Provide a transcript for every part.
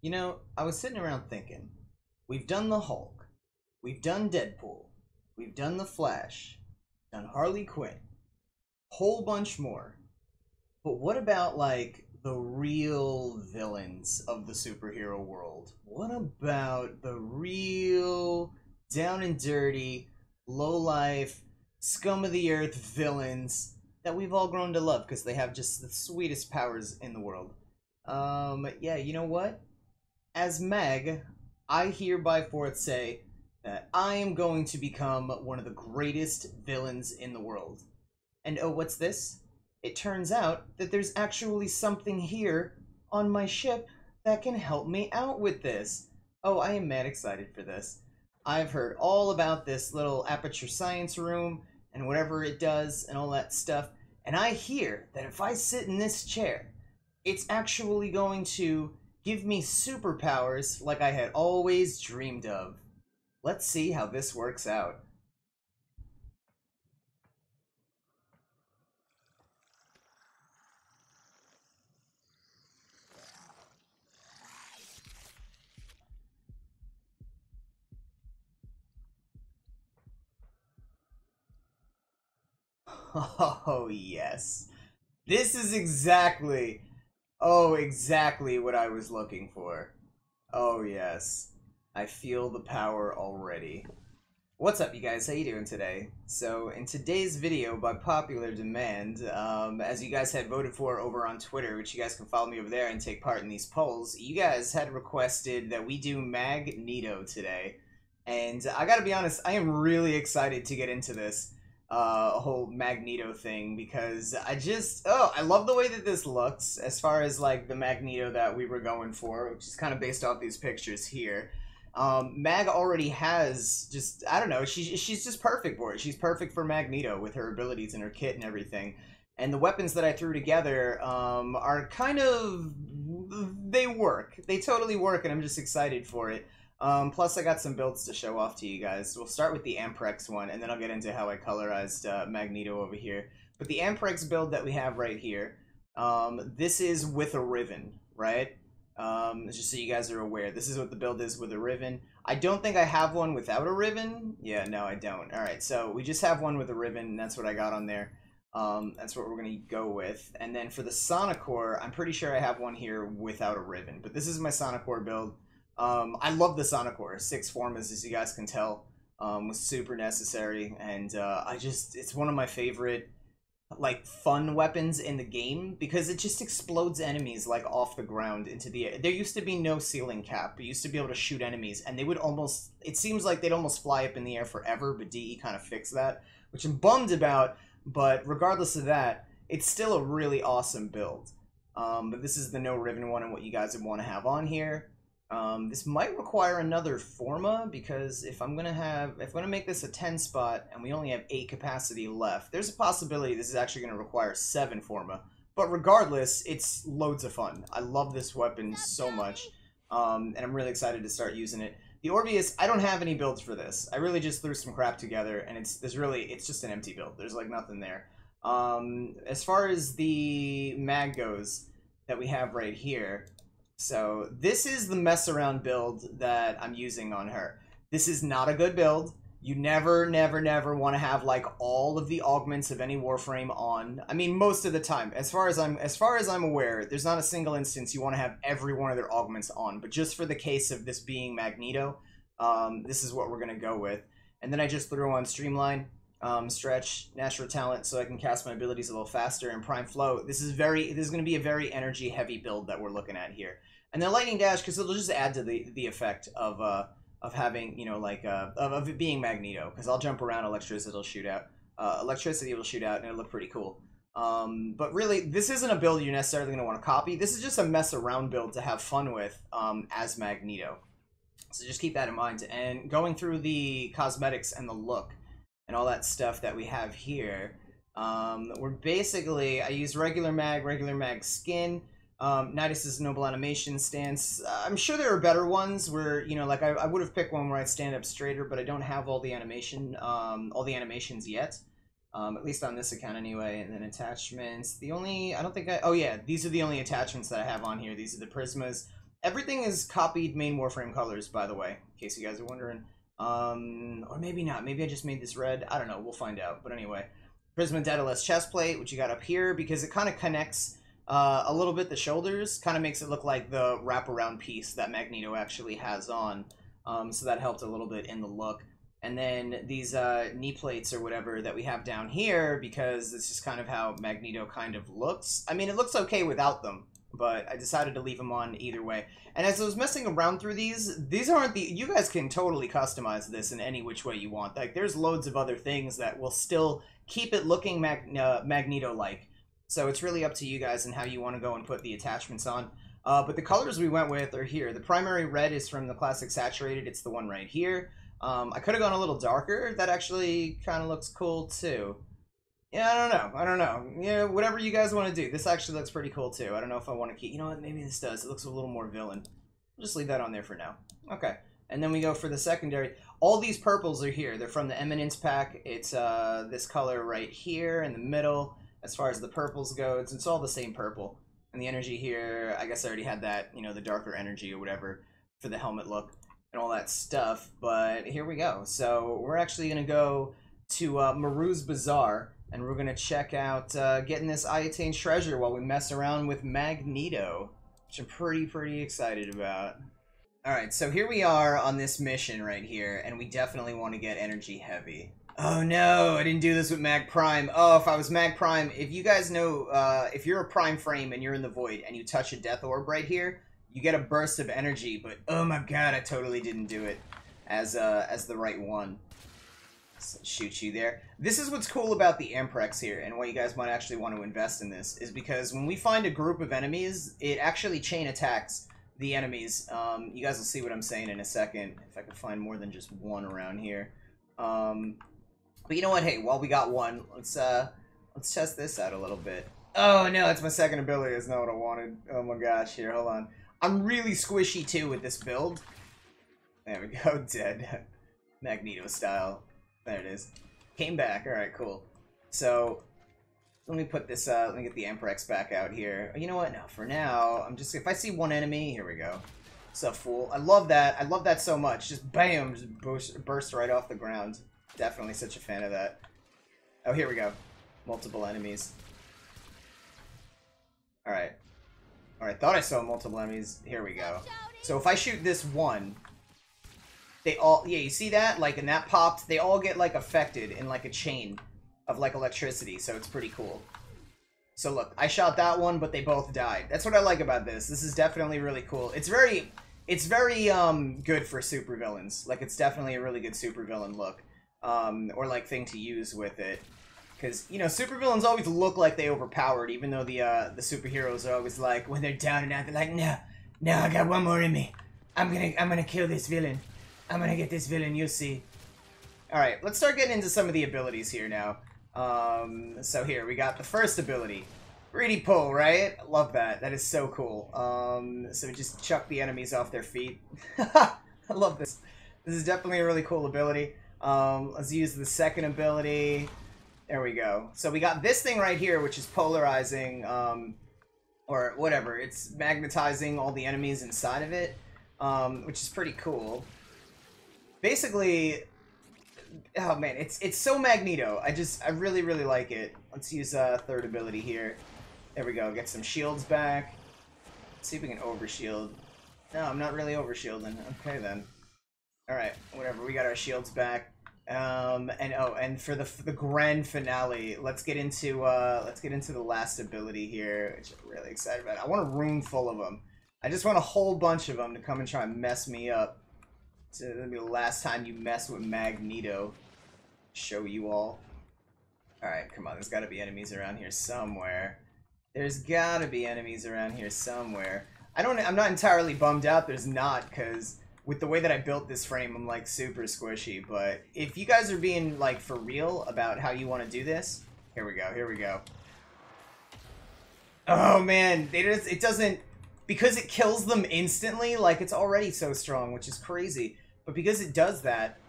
You know, I was sitting around thinking, we've done the Hulk, we've done Deadpool, we've done the Flash, done Harley Quinn, whole bunch more. But what about like the real villains of the superhero world? What about the real down and dirty, low life, scum of the earth villains that we've all grown to love because they have just the sweetest powers in the world? Yeah, you know what? As Meg, I hereby forth say that I am going to become one of the greatest villains in the world. And oh, what's this? It turns out that there's actually something here on my ship that can help me out with this. Oh, I am mad excited for this. I've heard all about this little aperture science room and whatever it does and all that stuff. And I hear that if I sit in this chair, it's actually going to give me superpowers like I had always dreamed of. Let's see how this works out. Oh, yes. This is exactly what I was looking for. Oh, yes. I feel the power already. What's up, you guys? How you doing today? So, in today's video, by popular demand, as you guys had voted for over on Twitter, which you guys can follow me over there and take part in these polls, you guys had requested that we do Magneto today. And I gotta be honest, I am really excited to get into this whole Magneto thing because I love the way that this looks as far as like the Magneto that we were going for, which is kind of based off these pictures here. Mag already has just, I don't know, she's just perfect for it. She's perfect for Magneto with her abilities and her kit and everything. And the weapons that I threw together are kind of, they work. They totally work, and I'm just excited for it. Plus, I got some builds to show off to you guys. We'll start with the Amprex one, and then I'll get into how I colorized Magneto over here. But the Amprex build that we have right here, this is with a Riven, right? Just so you guys are aware, this is what the build is with a Riven. I don't think I have one without a Riven. Yeah, no, I don't. Alright, so we just have one with a Riven, and that's what I got on there. That's what we're going to go with. And then for the Sonicore, I'm pretty sure I have one here without a Riven. But this is my Sonicore build. I love the Sonicore. 6 formas, as you guys can tell, was super necessary. And it's one of my favorite like fun weapons in the game because it just explodes enemies like off the ground into the air. There used to be no ceiling cap. You used to be able to shoot enemies and they would almost, it seems like they'd almost fly up in the air forever, but DE kind of fixed that, which I'm bummed about. But regardless of that, it's still a really awesome build. But this is the no Riven one and what you guys would want to have on here. This might require another forma because if I'm gonna make this a 10 spot and we only have 8 capacity left, there's a possibility this is actually gonna require 7 forma. But regardless, it's loads of fun. I love this weapon so much, and I'm really excited to start using it. The Orbeus, I don't have any builds for this. I really just threw some crap together, and it's just an empty build. There's like nothing there. As far as the mag goes that we have right here. So this is the mess around build that I'm using on her. This is not a good build. You never want to have like all of the augments of any Warframe on. I mean, most of the time, as far as I'm aware, there's not a single instance you want to have every one of their augments on. But just for the case of this being Magneto, this is what we're gonna go with. And then I just threw on Streamline, Stretch, Natural Talent, so I can cast my abilities a little faster, and Prime Flow. This is going to be a very energy heavy build that we're looking at here. And then Lightning Dash, because it'll just add to the effect of having, you know, like of it being Magneto, because I'll jump around, electricity will shoot out, and it'll look pretty cool. But really, this isn't a build you're necessarily going to want to copy. This is just a mess around build to have fun with as Magneto. So just keep that in mind. And going through the cosmetics and the look and all that stuff that we have here, we're basically, I use regular mag skin. Nidus's Noble Animation stance. I'm sure there are better ones where, you know, like I would have picked one where I'd stand up straighter, but I don't have all the animations yet. At least on this account anyway. And then attachments. Oh yeah, these are the only attachments that I have on here. These are the Prismas. Everything is copied main Warframe colors, by the way, in case you guys are wondering. Or maybe not. Maybe I just made this red. I don't know. We'll find out. But anyway, Prism and Daedalus Chestplate, which you got up here, because it kind of connects a little bit the shoulders. Kind of makes it look like the wraparound piece that Magneto actually has on. So that helped a little bit in the look. And then these knee plates or whatever that we have down here, because it's just kind of how Magneto kind of looks. I mean, it looks okay without them, but I decided to leave them on either way. And as I was messing around through these aren't the... You guys can totally customize this in any which way you want. Like, there's loads of other things that will still keep it looking Magneto-like. So it's really up to you guys and how you want to go and put the attachments on. But the colors we went with are here. The primary red is from the Classic Saturated. It's the one right here. I could have gone a little darker. That actually kind of looks cool, too. Yeah, I don't know. Yeah, whatever you guys want to do. This actually looks pretty cool, too. I don't know if I want to keep... You know what? Maybe this does. It looks a little more villain. I'll just leave that on there for now. Okay. And then we go for the secondary. All these purples are here. They're from the Eminence pack. It's this color right here in the middle. As far as the purples go, it's all the same purple. And the energy here, I guess I already had that, you know, the darker energy or whatever for the helmet look and all that stuff, but here we go. So we're actually going to go to Maru's Bazaar, and we're going to check out getting this Iotane treasure while we mess around with Magneto, which I'm pretty excited about. Alright, so here we are on this mission right here, and we definitely want to get energy heavy. Oh no, I didn't do this with Mag Prime. Oh, if I was Mag Prime, if you guys know, if you're a Prime Frame and you're in the Void and you touch a Death Orb right here, you get a burst of energy, but oh my god, I totally didn't do it as the right one. So shoot you there. This is what's cool about the Amprex here, and why you guys might actually want to invest in this, is because when we find a group of enemies, it actually chain attacks the enemies. You guys will see what I'm saying in a second, if I can find more than just one around here. But you know what, hey, while we got one, let's test this out a little bit. Oh no, that's my second ability, that's not what I wanted. Oh my gosh, here, hold on. I'm really squishy too with this build. There we go, dead. Magneto style. There it is. Came back, alright, cool. So, let me put this, let me get the Amprex back out here. You know what, no, for now, I'm just, if I see one enemy, here we go. What's up, fool? I love that so much. Just bam, just burst right off the ground. Definitely such a fan of that. Oh, here we go. Multiple enemies. Alright. Alright, thought I saw multiple enemies. Here we go. So if I shoot this one, they all... Yeah, you see that? Like, and that popped. They all get, like, affected in, like, a chain of, like, electricity. So it's pretty cool. So look, I shot that one, but they both died. That's what I like about this. This is definitely really cool. It's very good for supervillains. Like, it's definitely a really good supervillain look. Or like thing to use with it, because you know supervillains always look like they overpowered, even though the superheroes are always like, when they're down and out, they're like, no, I got one more in me. I'm gonna kill this villain. I'm gonna get this villain. You'll see. All right, let's start getting into some of the abilities here now. So here we got the first ability, Greedy Pull. Right, love that. That is so cool. So we just chuck the enemies off their feet. I love this. This is definitely a really cool ability. Let's use the second ability. There we go. So we got this thing right here, which is polarizing, or whatever. It's magnetizing all the enemies inside of it, which is pretty cool. Basically, oh man, it's so Magneto. I really like it. Let's use third ability here. There we go. Get some shields back. Let's see if we can overshield. No, I'm not really overshielding. Okay then. Alright, whatever, we got our shields back. And for the grand finale, let's get into the last ability here, which I'm really excited about. I want a room full of them. I just want a whole bunch of them to come and try and mess me up. So it'll be the last time you mess with Magneto. Show you all. Alright, come on, there's gotta be enemies around here somewhere. There's gotta be enemies around here somewhere. I'm not entirely bummed out there's not, because with the way that I built this frame, I'm like super squishy, but if you guys are being like for real about how you want to do this, here we go. Oh man, it doesn't, because it kills them instantly, like it's already so strong, which is crazy, but because it does that,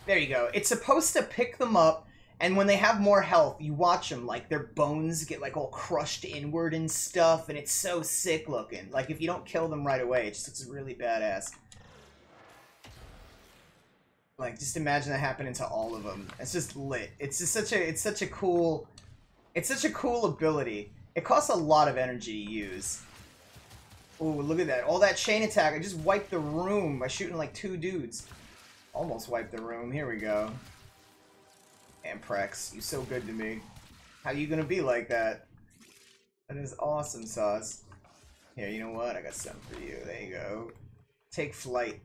there you go. It's supposed to pick them up And when they have more health, you watch them, like, their bones get, like, all crushed inward and stuff, and it's so sick looking. Like, if you don't kill them right away, it just looks really badass. Like, just imagine that happening to all of them. It's just lit. It's just such a cool ability. It costs a lot of energy to use. Ooh, look at that. All that chain attack. I just wiped the room by shooting, like, 2 dudes. Almost wiped the room. Here we go. Amprex, you so good to me. How you gonna be like that? That is awesome, Sauce. Here, you know what? I got something for you. There you go. Take flight.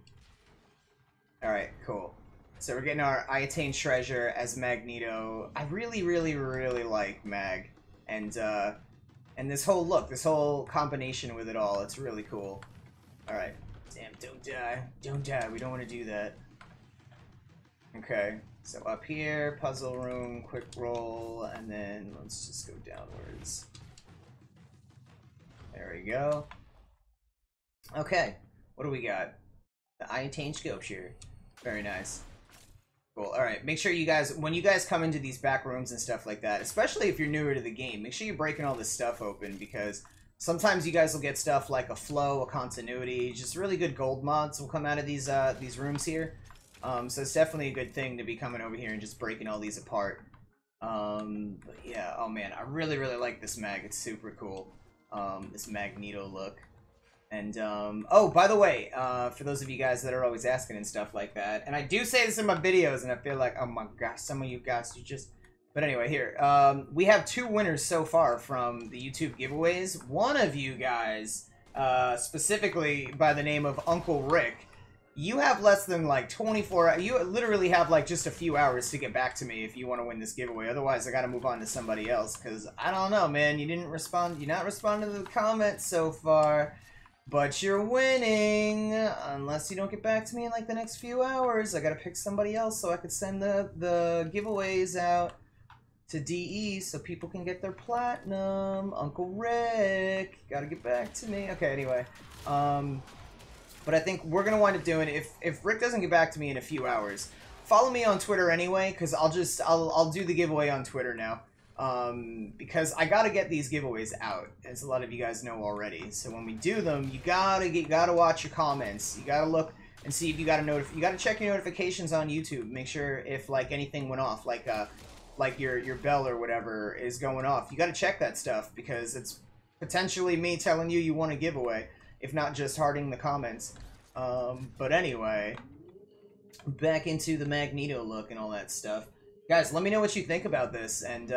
Alright, cool. So we're getting our I Attain Treasure as Magneto. I really, really, really like Mag. And this whole look, this whole combination with it all, it's really cool. Alright. Damn, don't die. Don't die. We don't want to do that. Okay. So up here, puzzle room, quick roll, and then let's just go downwards. There we go. Okay, what do we got? The I Attain Sculpture. Very nice. Cool. Alright, make sure you guys, when you guys come into these back rooms and stuff like that, especially if you're newer to the game, make sure you're breaking all this stuff open, because sometimes you guys will get stuff like a flow, a continuity, just really good gold mods will come out of these rooms here. So it's definitely a good thing to be coming over here and just breaking all these apart. But yeah, oh man, I really, really like this mag. It's super cool. This Magneto look. And, oh, by the way, for those of you guys that are always asking and stuff like that, and I do say this in my videos, and I feel like, oh my gosh, some of you guys, you just... But anyway, here, we have 2 winners so far from the YouTube giveaways. One of you guys, specifically by the name of Uncle Rick, you have less than, like, 24 hours. You literally have, like, just a few hours to get back to me if you want to win this giveaway. Otherwise, I gotta move on to somebody else, because, I don't know, man. You didn't respond. You're not responding to the comments so far. But you're winning! Unless you don't get back to me in, like, the next few hours. I gotta pick somebody else so I could send the giveaways out to DE so people can get their platinum. Uncle Rick, gotta get back to me. Okay, anyway. But I think we're gonna wind up doing, if Rick doesn't get back to me in a few hours, follow me on Twitter anyway, because I'll do the giveaway on Twitter now. Because I gotta get these giveaways out, as a lot of you guys know already. So when we do them, you gotta watch your comments. You gotta look and see if you gotta check your notifications on YouTube. Make sure if, like, anything went off, like your bell or whatever is going off. You gotta check that stuff, because it's potentially me telling you want a giveaway, if not just hearting the comments. But anyway, back into the Magneto look and all that stuff. Guys, let me know what you think about this, and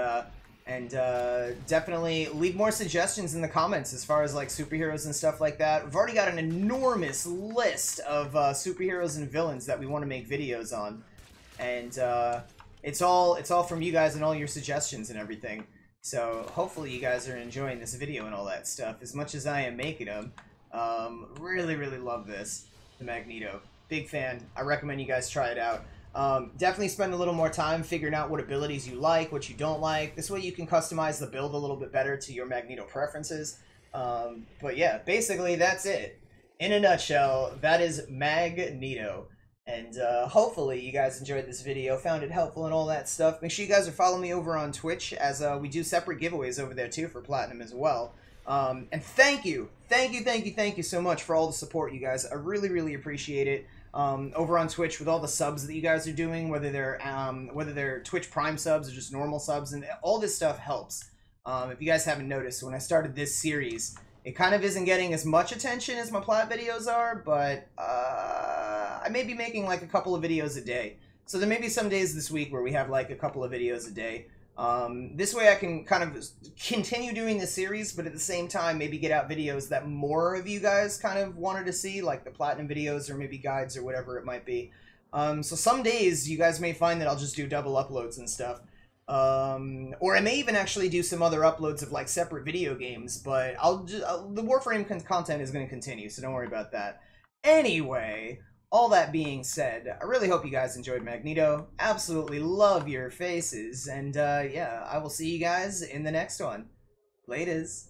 definitely leave more suggestions in the comments as far as, like, superheroes and stuff like that. We've already got an enormous list of superheroes and villains that we want to make videos on, and it's all from you guys and all your suggestions and everything. So hopefully you guys are enjoying this video and all that stuff as much as I am making them. Really, really love this, the Magneto. Big fan. I recommend you guys try it out. Definitely spend a little more time figuring out what abilities you like, what you don't like. This way you can customize the build a little bit better to your Magneto preferences. But yeah, basically that's it. In a nutshell, that is Magneto. And hopefully you guys enjoyed this video, found it helpful and all that stuff. Make sure you guys are following me over on Twitch, as we do separate giveaways over there too for Platinum as well. And thank you so much for all the support, you guys. I really, really appreciate it. Over on Twitch with all the subs that you guys are doing, whether they're Twitch Prime subs or just normal subs, and all this stuff helps. If you guys haven't noticed, when I started this series, it kind of isn't getting as much attention as my Plat videos are, but I may be making like a couple of videos a day. So there may be some days this week where we have like a couple of videos a day. This way I can kind of continue doing the series, but at the same time maybe get out videos that more of you guys kind of wanted to see, like the Platinum videos or maybe guides or whatever it might be. So some days you guys may find that I'll just do double uploads and stuff. Or I may even actually do some other uploads of like separate video games, but the Warframe content is going to continue, so don't worry about that. Anyway, all that being said, I really hope you guys enjoyed Magneto. Absolutely love your faces. And yeah, I will see you guys in the next one. Laters.